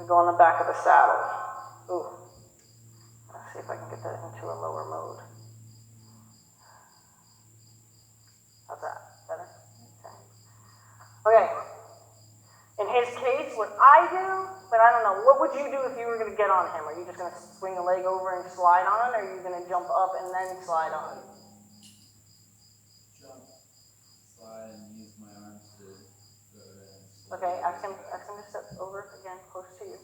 go on the back of the saddle. Ooh. Let's see if I can get that into a lower mode. How's that? Better? Okay. In his case, what I do, but I don't know, what would you do if you were going to get on him? Are you just going to swing a leg over and slide on, or are you going to jump up and then slide on? Jump, slide, and use my arms to go ahead. Okay, ask him to step over again, close to you.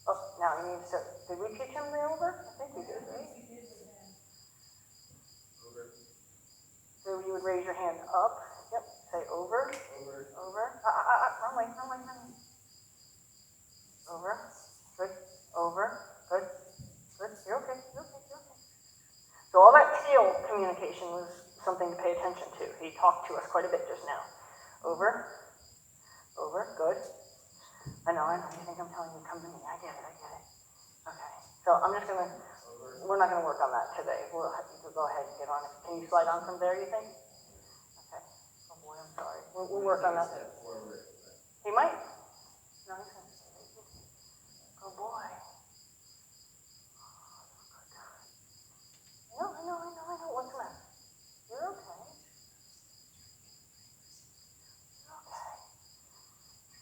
Oh, now you need to step. Did we teach him the over? I think we did, right? Over. So you would raise your hand up. Yep. Say over. Over. Over. Wrong way. Over. Good. Over. Good. Good. You're okay. So all that tail communication was something to pay attention to. He talked to us quite a bit just now. Over. Over. Good. I know. You think I'm telling you, come to me. I get it. Okay. So I'm just going to, we're not going to work on that today. We'll go ahead and get on it. Can you slide on from there, you think? Okay. Oh boy, I'm sorry. We'll work on that. He might. No, he's going to stay. Oh boy. I know. What's the matter? You're okay.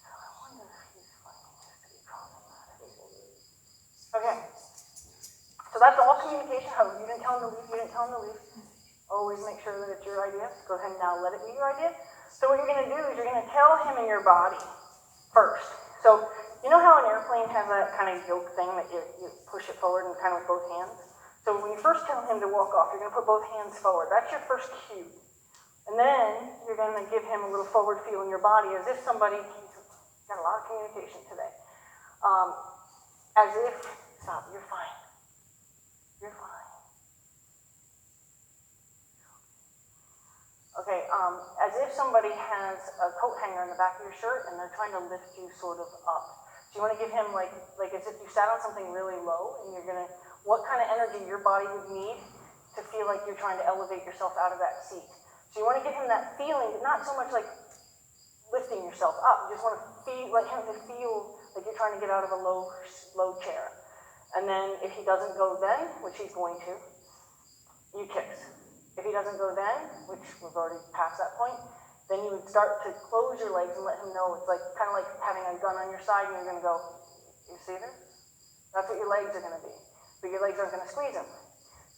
I wonder if he's finding this to be problematic. Okay. So that's all communication. Oh, you didn't tell him to leave. Always make sure that it's your idea. Go ahead and now let it be your idea. So what you're going to do is you're going to tell him in your body first. So you know how an airplane has that kind of yoke thing that you push it forward and kind of with both hands? So when you first tell him to walk off, you're going to put both hands forward. That's your first cue. And then you're going to give him a little forward feel in your body as if somebody, he's got a lot of communication today. As if, stop, you're fine. You're fine. Okay, as if somebody has a coat hanger in the back of your shirt and they're trying to lift you sort of up. So you want to give him like as if you sat on something really low and you're going to, what kind of energy your body would need to feel like you're trying to elevate yourself out of that seat. So you want to give him that feeling, but not so much like lifting yourself up. You just want to let him feel like you're trying to get out of a low chair. And then if he doesn't go then, which he's going to, you kicks. If he doesn't go then, which we've already passed that point, then you would start to close your legs and let him know it's like kind of like having a gun on your side and you're going to go, you see this? That's what your legs are going to be. But your legs aren't going to squeeze him.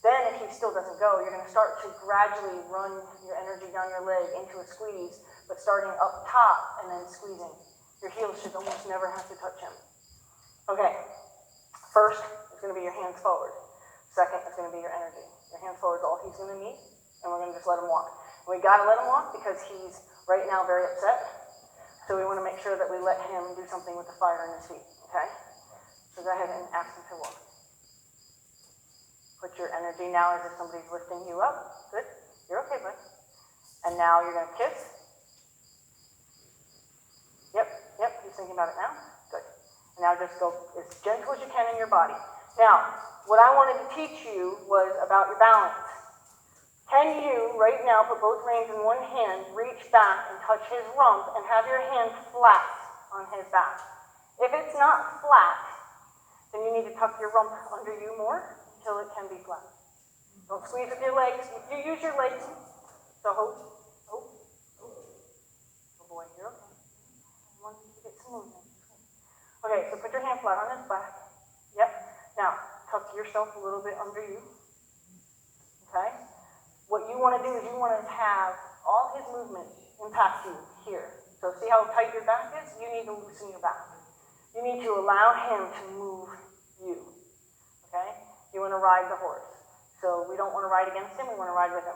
Then if he still doesn't go, you're going to start to gradually run your energy down your leg into a squeeze, but starting up top and then squeezing. Your heels should almost never have to touch him. Okay. First, it's going to be your hands forward. Second, it's going to be your energy. Your hands forward is all he's going to need, and we're going to just let him walk. And we got to let him walk because he's right now very upset. So we want to make sure that we let him do something with the fire in his feet. Okay? So go ahead and ask him to walk. Put your energy now as if somebody's lifting you up. Good. You're okay, bud. And now you're going to kiss. Yep. He's thinking about it now. Good. And now just go as gentle as you can in your body. Now, what I wanted to teach you was about your balance. Can you, right now, put both reins in one hand, reach back and touch his rump, and have your hand flat on his back? If it's not flat, then you need to tuck your rump under you more until it can be flat. Don't squeeze with your legs. You use your legs. So hold. Oh boy, you're okay. I want you to get some movement. Okay, so put your hand flat on his back. Yep. Now, tuck yourself a little bit under you. Okay? What you want to do is you want to have all his movement impact you here. So see how tight your back is? You need to loosen your back. You need to allow him to move you. Okay? You want to ride the horse. So we don't want to ride against him, we want to ride with him.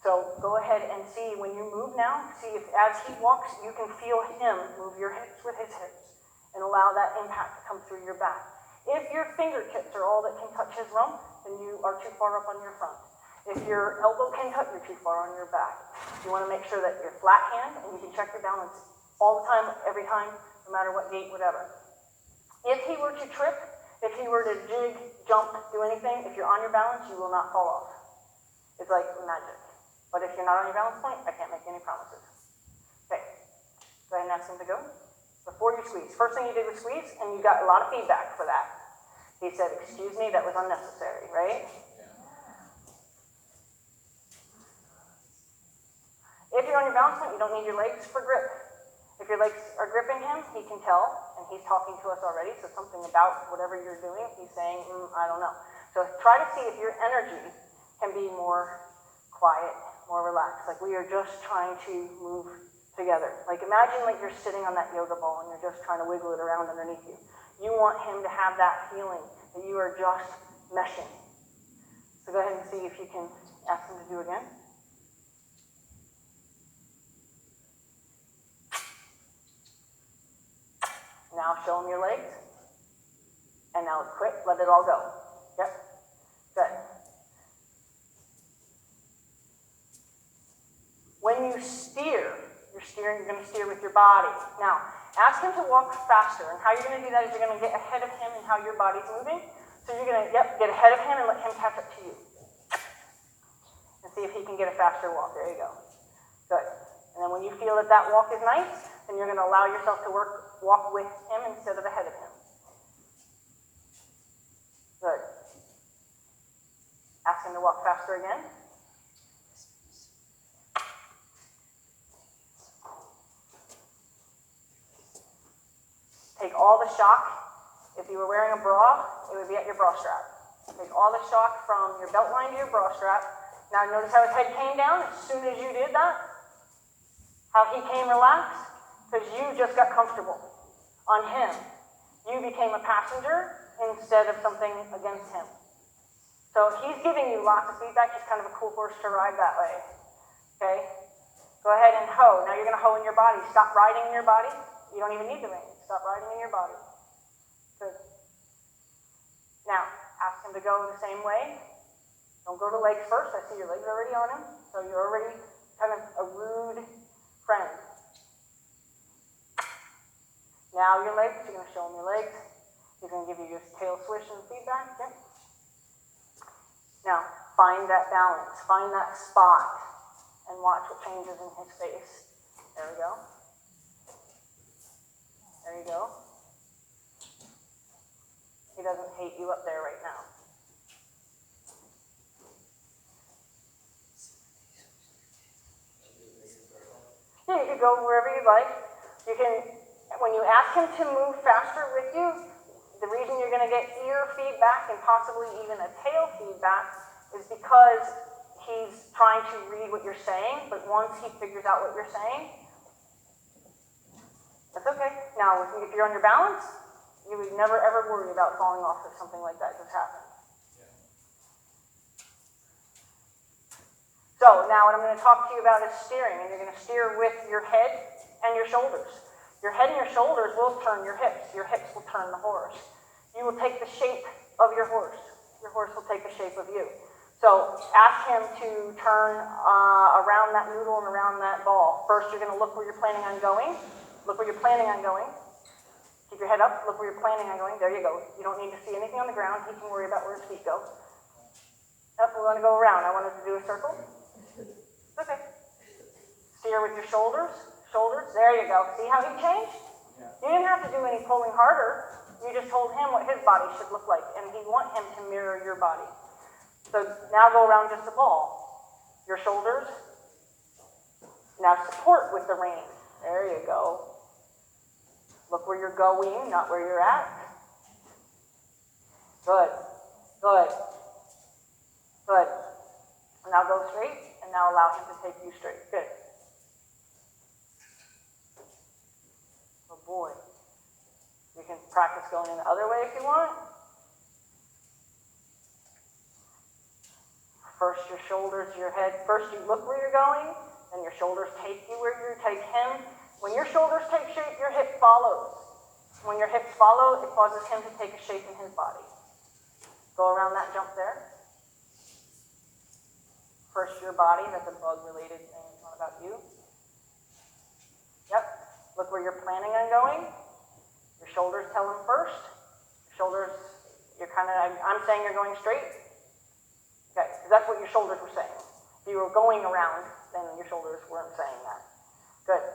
So go ahead and see when you move now, see if as he walks, you can feel him move your hips with his hips and allow that impact to come through your back. If your fingertips are all that can touch his rump, then you are too far up on your front. If your elbow can touch, you're too far on your back. You want to make sure that you're flat hand and you can check your balance all the time, every time, no matter what gait, whatever. If he were to trip, if he were to jig, jump, do anything, if you're on your balance, you will not fall off. It's like magic. But if you're not on your balance point, I can't make any promises. Okay. Go ahead and ask him to go. Before you squeeze. First thing you did was squeeze, and you got a lot of feedback for that. He said, excuse me, that was unnecessary, right? If you're on your balance point, you don't need your legs for grip. If your legs are gripping him, he can tell, and he's talking to us already, so something about whatever you're doing, he's saying, I don't know. So try to see if your energy can be more quiet, more relaxed, like we are just trying to move together. Like imagine like you're sitting on that yoga ball and you're just trying to wiggle it around underneath you. You want him to have that feeling that you are just meshing. So go ahead and see if you can ask him to do again. Now show him your legs. And now quit, let it all go. Yep, good. When you steer, you're going to steer with your body. Now, ask him to walk faster. And how you're going to do that is you're going to get ahead of him in how your body's moving. So you're going to, get ahead of him and let him catch up to you. And see if he can get a faster walk. There you go. Good. And then when you feel that that walk is nice, then you're going to allow yourself to walk with him instead of ahead of him. Good. Ask him to walk faster again. Take all the shock. If you were wearing a bra, it would be at your bra strap. Take all the shock from your belt line to your bra strap. Now notice how his head came down as soon as you did that? How he came relaxed? Because you just got comfortable. On him, you became a passenger instead of something against him. So he's giving you lots of feedback. He's kind of a cool horse to ride that way. Okay? Go ahead and hoe. Now you're going to hoe in your body. Stop riding in your body. You don't even need the reins. Stop riding in your body. Good. Now, ask him to go the same way. Don't go to legs first. I see your legs already on him. So you're already kind of a rude friend. Now your legs, you're going to show him your legs. He's going to give you your tail swish and feedback. Yep. Now, find that balance. Find that spot. And watch what changes in his face. There we go. There you go. He doesn't hate you up there right now. Yeah, you can go wherever you like. You can, when you ask him to move faster with you, the reason you're going to get ear feedback and possibly even a tail feedback is because he's trying to read what you're saying, but once he figures out what you're saying, that's okay. Now, if you're on your balance, you would never ever worry about falling off if something like that just happened. Yeah. So now what I'm going to talk to you about is steering, and you're going to steer with your head and your shoulders. Your head and your shoulders will turn your hips. Your hips will turn the horse. You will take the shape of your horse. Your horse will take the shape of you. So ask him to turn around that noodle and around that ball. First, you're going to look where you're planning on going. Look where you're planning on going. Keep your head up. Look where you're planning on going. There you go. You don't need to see anything on the ground. He can worry about where his feet go. Yep, we want to go around. I wanted to do a circle. Okay. Steer with your shoulders. Shoulders. There you go. See how he changed? Yeah. You didn't have to do any pulling harder. You just told him what his body should look like, and you want him to mirror your body. So now go around just the ball. Your shoulders. Now support with the rein. There you go. Look where you're going, not where you're at. Good. Good. Good. Now go straight, and now allow him to take you straight. Good. Oh boy. You can practice going in the other way if you want. First your shoulders, your head. First you look where you're going, then your shoulders take you where you take him. When your shoulders take shape, your hip follows. When your hips follow, it causes him to take a shape in his body. Go around that jump there. First your body, that's a bug-related thing, it's not about you. Yep, look where you're planning on going. Your shoulders tell him first. Your shoulders, you're kind of, I'm saying you're going straight. Okay, because that's what your shoulders were saying. If you were going around, then your shoulders weren't saying that. Good.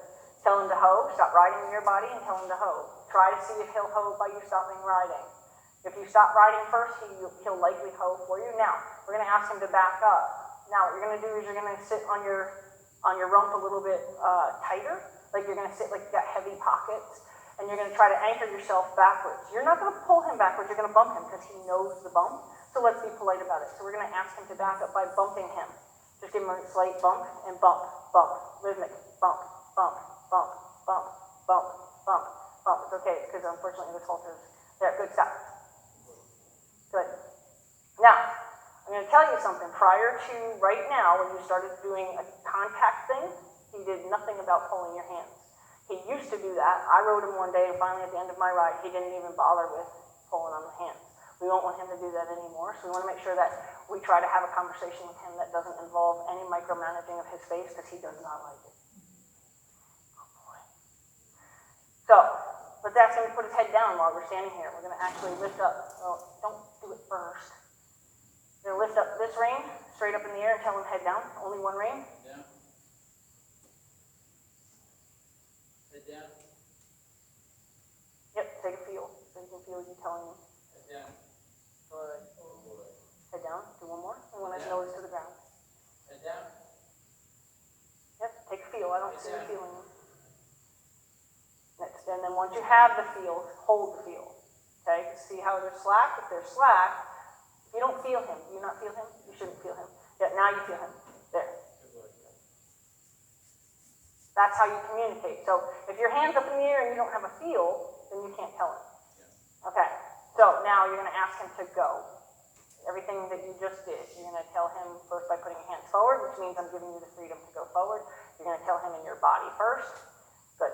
Tell Tell him to hoe. Stop riding in your body and tell him to hoe. Try to see if he'll hoe by you stopping riding. If you stop riding first, he'll likely hoe for you. Now, we're going to ask him to back up. Now, what you're going to do is you're going to sit on your rump a little bit tighter. Like you're going to sit like you got heavy pockets. And you're going to try to anchor yourself backwards. You're not going to pull him backwards. You're going to bump him because he knows the bump. So let's be polite about it. So we're going to ask him to back up by bumping him. Just give him a slight bump and bump, bump, rhythmic, bump, bump, bump, bump, bump, bump, bump. It's okay because unfortunately this halter is there. Good, stop. Good. Now, I'm going to tell you something. Prior to right now, when you started doing a contact thing, he did nothing about pulling your hands. He used to do that. I rode him one day, and finally at the end of my ride, he didn't even bother with pulling on the hands. We don't want him to do that anymore, so we want to make sure that we try to have a conversation with him that doesn't involve any micromanaging of his face, because he does not like it. Oh boy. So, let's ask him to put his head down while we're standing here. We're going to actually lift up. Well, don't do it first. We're going to lift up this rein, straight up in the air, and tell him head down. Only one rein. Down. Head down. Yep, take a feel. So you can feel you telling him. Head down. Good. Oh boy. Head down. Do one more. And when his nose to the ground. Head down. Yep, take a feel. I don't see you Head down. feeling it. Next, and then once you have the feel, hold the feel. Okay? See how they're slack? If they're slack, if you don't feel him, do you not feel him? You shouldn't feel him. Yeah, now you feel him. There. That's how you communicate. So if your hand's up in the air and you don't have a feel, then you can't tell him. Okay. So now you're going to ask him to go. Everything that you just did, you're going to tell him first by putting your hands forward, which means I'm giving you the freedom to go forward. You're going to tell him in your body first. Good.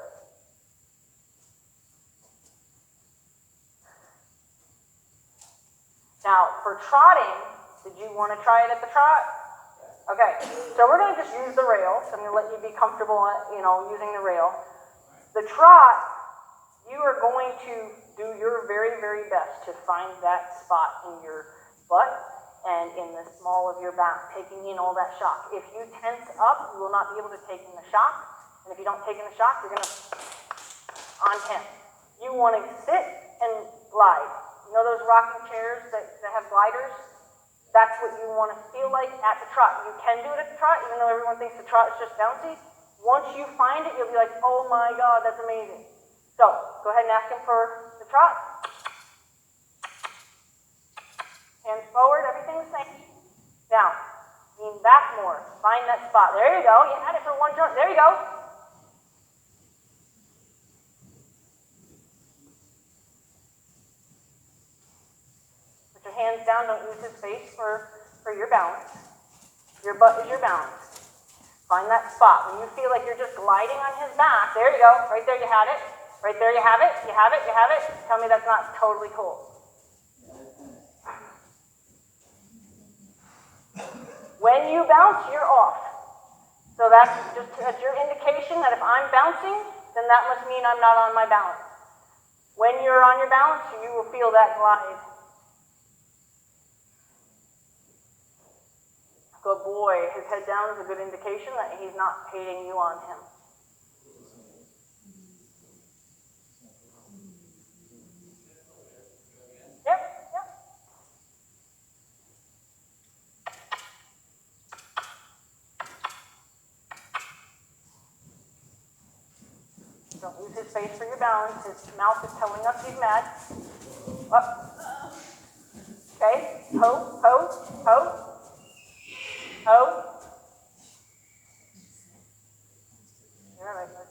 Now, for trotting, did you want to try it at the trot? Okay, so we're going to just use the rail. So I'm going to let you be comfortable, using the rail. The trot, you are going to do your very, very best to find that spot in your butt and in the small of your back, taking in all that shock. If you tense up, you will not be able to take in the shock. And if you don't take in the shock, you're going to on him. You want to sit and glide. You know those rocking chairs that have gliders? That's what you want to feel like at the trot. You can do it at the trot, even though everyone thinks the trot is just bouncy. Once you find it, you'll be like, oh my God, that's amazing. So, go ahead and ask him for the trot. Hands forward, everything the same. Now, lean back more. Find that spot. There you go. You had it for one jump. There you go. Put your hands down. Don't use his face for your balance. Your butt is your balance. Find that spot. When you feel like you're just gliding on his back, there you go. Right there you had it. Right there you have it. You have it. You have it. Tell me that's not totally cool. When you bounce, you're off. So that's your indication that if I'm bouncing, then that must mean I'm not on my balance. When you're on your balance, you will feel that glide. Good boy. His head down is a good indication that he's not hating you on him. Yep. Don't use his face for your balance. His mouth is telling us he's mad. Up. Okay. Ho, ho, ho. Ho. You're right, bud.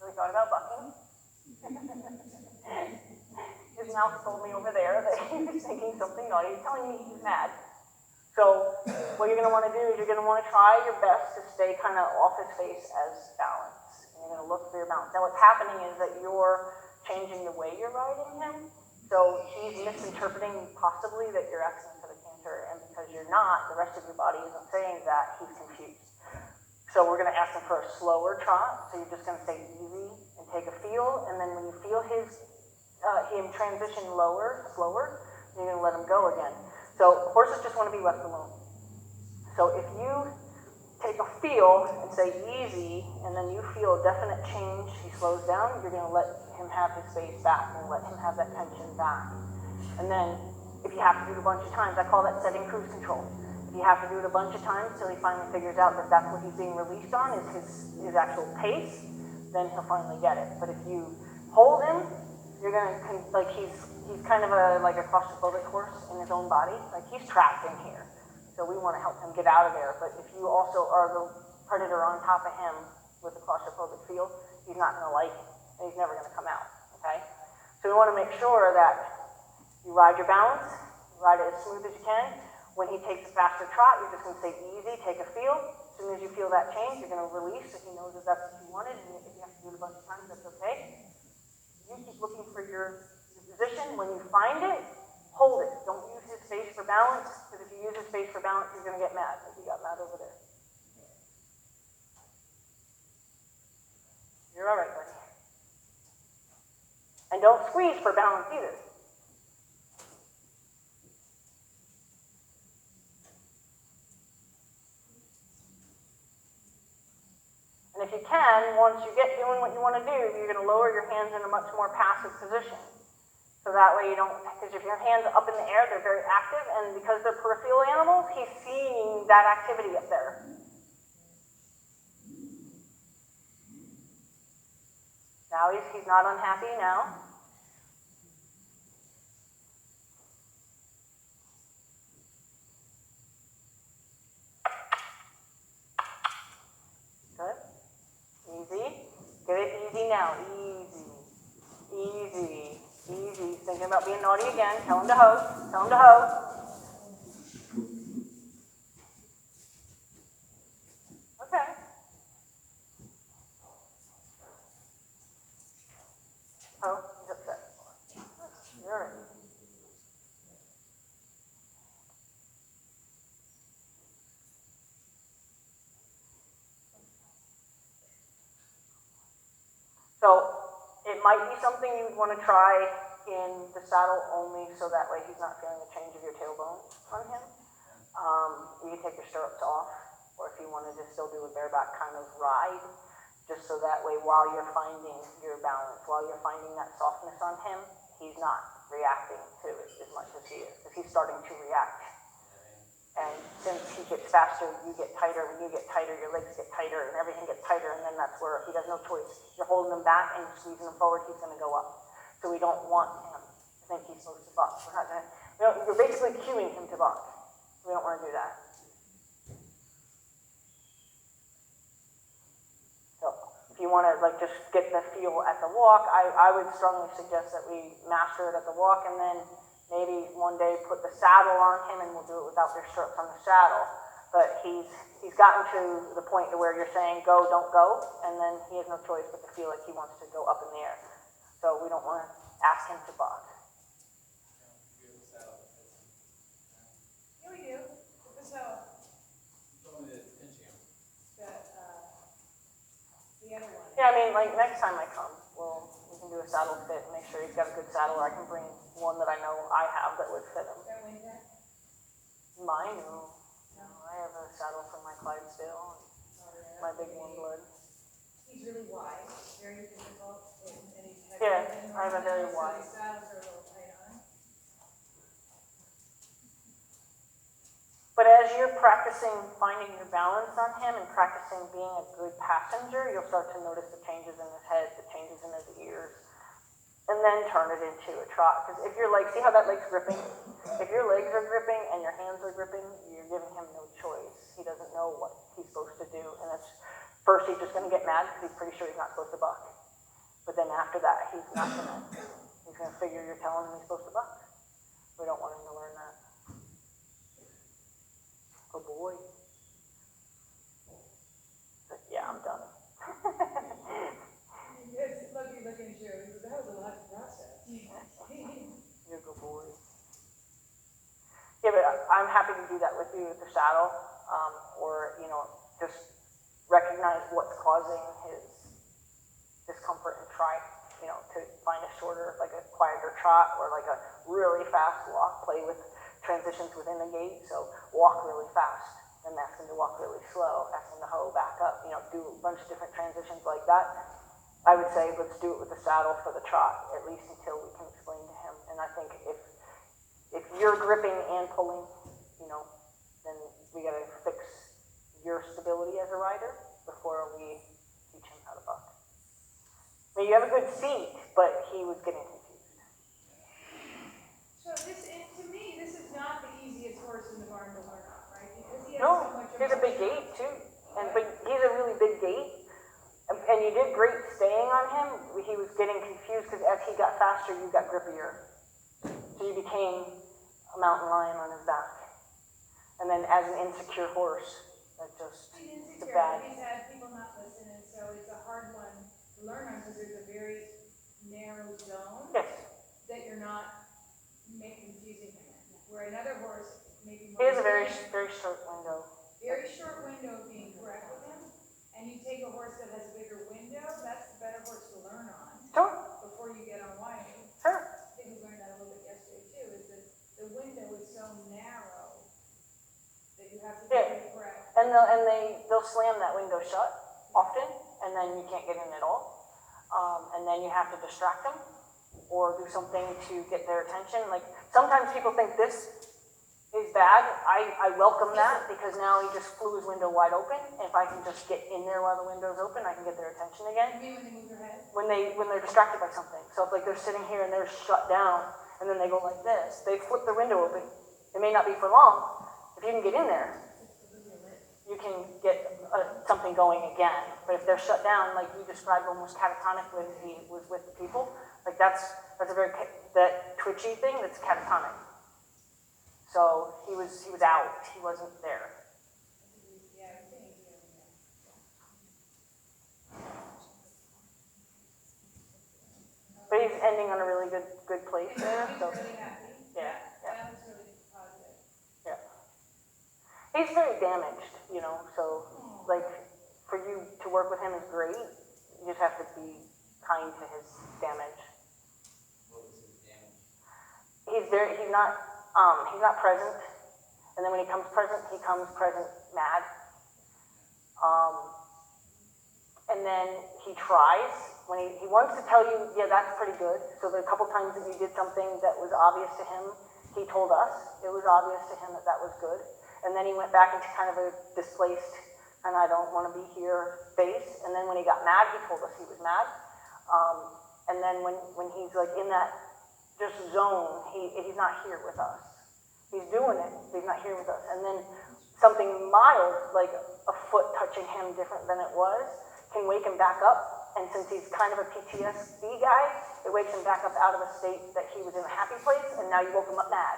Really thought about bucking. His mouth told me over there that he was thinking something naughty. He's telling me he's mad. So what you're going to want to do is you're going to want to try your best to stay kind of off his face as balance. And you're going to look for your balance. Now what's happening is that you're changing the way you're riding him. So he's misinterpreting possibly that you're asking for the canter, and because you're not, the rest of your body isn't saying that, he's confused. So we're going to ask him for a slower trot. So you're just going to stay easy and take a feel, and then when you feel him transition slower, you're going to let him go again. So horses just want to be left alone. So if you take a feel and say easy, and then you feel a definite change, he slows down, you're gonna let him have his space back and let him have that tension back. And then if you have to do it a bunch of times, I call that setting cruise control. If you have to do it a bunch of times till he finally figures out that that's what he's being released on is his actual pace, then he'll finally get it. But if you hold him, you're gonna, like he's kind of like a claustrophobic horse in his own body. Like he's trapped in here. So we want to help him get out of there. But if you also are the predator on top of him with a claustrophobic feel, he's not going to like it, and he's never going to come out, okay? So we want to make sure that you ride your balance, you ride it as smooth as you can. When he takes a faster trot, you're just going to say easy, take a feel. As soon as you feel that change, you're going to release if he knows that that's what you wanted, and if you have to do it a bunch of times, that's okay. You keep looking for your position. When you find it, hold it. Don't use his face for balance, because if you use his face for balance, he's going to get mad, like he got mad over there. You're all right, buddy. And don't squeeze for balance either. And if you can, once you get doing what you want to do, you're going to lower your hands in a much more passive position. So that way you don't, because if your hands are up in the air, they're very active, and because they're peripheral animals, he's seeing that activity up there. Now he's not unhappy now. Good. Easy. Get it easy now. Easy. Easy. Easy. He's thinking about being naughty again. Tell him to hoe. Tell him to hoe. Okay. Oh, he's upset. You're all right. So it might be something you'd want to try in the saddle only, so that way he's not feeling the change of your tailbone on him. You can take your stirrups off, or if you wanted to still do a bareback kind of ride, just so that way while you're finding your balance, while you're finding that softness on him, he's not reacting to it as much as he is, because he's starting to react. And since he gets faster, you get tighter. When you get tighter, your legs get tighter, and everything gets tighter, and then that's where he has no choice. You're holding him back and you're squeezing him forward, he's going to go up. So we don't want him to think he's supposed to buck. We're basically cueing him to buck. We don't want to do that. So if you want to just get the feel at the walk, I would strongly suggest that we master it at the walk, and then maybe one day put the saddle on him, and we'll do it without their stirrups on the saddle. But he's gotten to the point to where you're saying go, don't go, and then he has no choice but to feel like he wants to go up in the air. So we don't want to ask him to buck. Yeah, we do. So, Told me to pinch him. the other one. Yeah, I mean, next time I come, we can do a saddle fit and make sure he's got a good saddle, or I can bring one that I know I have that would fit him. That winter? Mine, no. I have a saddle from my Clydesdale, and my big warm blood. He's really wide, very difficult, and he's heavy. Yeah, I have a very wide. So these saddles are a little tight on him. But as you're practicing finding your balance on him and practicing being a good passenger, you'll start to notice the changes in his head, the changes in his ears, and then turn it into a trot. Because if your legs, see how that leg's gripping? If your legs are gripping and your hands are gripping, you're giving him no choice. He doesn't know what he's supposed to do. And first he's just going to get mad because he's pretty sure he's not supposed to buck. But then after that, he's going to figure you're telling him he's supposed to buck. We don't want him to learn that. Good boy. But yeah, I'm done. It's lucky looking too. That was a lot to process. You're a good boy. Yeah, but I'm happy to do that with you with the saddle, or just recognize what's causing his discomfort and try, to find a shorter, like a quieter trot, or like a really fast walk. Play with transitions within the gait, so walk really fast, and ask him to walk really slow, ask him to hoe back up, do a bunch of different transitions like that. I would say let's do it with the saddle for the trot, at least until we can explain to him. And I think if you're gripping and pulling, then we gotta fix your stability as a rider before we teach him how to buck. Now you have a good seat, but he was getting confused. So to me, this is not the easiest horse in the barn to learn on, right? Because he has No, so much he has a big emotion. gait too, but he's a really big gait. And you did great staying on him. He was getting confused because as he got faster, you got grippier. So you became a mountain lion on his back. And then as an insecure horse, that just, He's it's insecure, bad. he's had people not listen, and so it's a hard one to learn on because there's a very narrow zone Yes, that you're not confusing him in. Where another horse, maybe he more has a very, experienced, very short window. very short window of being correct with him, and you take a horse that has a bigger window, that's the better horse to learn on Sure, before you get on Wiley. sure. I think we learned that a little bit yesterday too, is that the window is so narrow that you have to be Yeah. pretty correct. And they'll slam that window shut often, and then you can't get in at all. And then you have to distract them or do something to get their attention. Like sometimes people think this is bad. I welcome that because now he just flew his window wide open. If I can just get in there while the window's open, I can get their attention again. You mean when they move their head? When they're distracted by something. So if like they're sitting here and they're shut down, and then they go like this, they flip their window open. It may not be for long. If you can get in there, you can get something going again. But if they're shut down, like you described almost catatonic when he was with the people, like that's a very, that twitchy thing, that's catatonic. So he was out, he wasn't there. But he's ending on a really good place there. So He's really happy. yeah. That was really positive. Yeah. He's very damaged, so like for you to work with him is great. You just have to be kind to his damage. What was his damage? He's not present. And then when he comes present mad. And then he tries. When he wants to tell you, yeah, that's pretty good. So the couple times that you did something that was obvious to him, he told us it was obvious to him that was good. And then he went back into kind of a displaced, and I don't want to be here face. And then when he got mad, he told us he was mad. And then when he's like in that just zone, he's not here with us. He's doing it, but he's not here with us. And then something mild, like a foot touching him different than it was, can wake him back up. And since he's kind of a PTSD guy, it wakes him back up out of a state that he was in a happy place, and now you woke him up mad.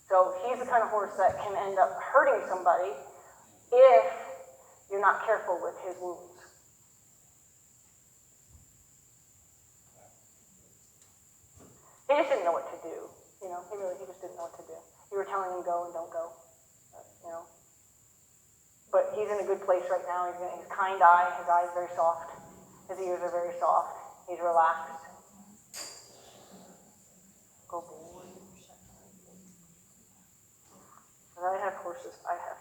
So he's the kind of horse that can end up hurting somebody if you're not careful with his wounds. He just didn't know what to do. He just didn't know what to do. You were telling him go and don't go, But he's in a good place right now. He's kind eye, his eye's very soft. His ears are very soft. He's relaxed. Go boy. When I have horses, I have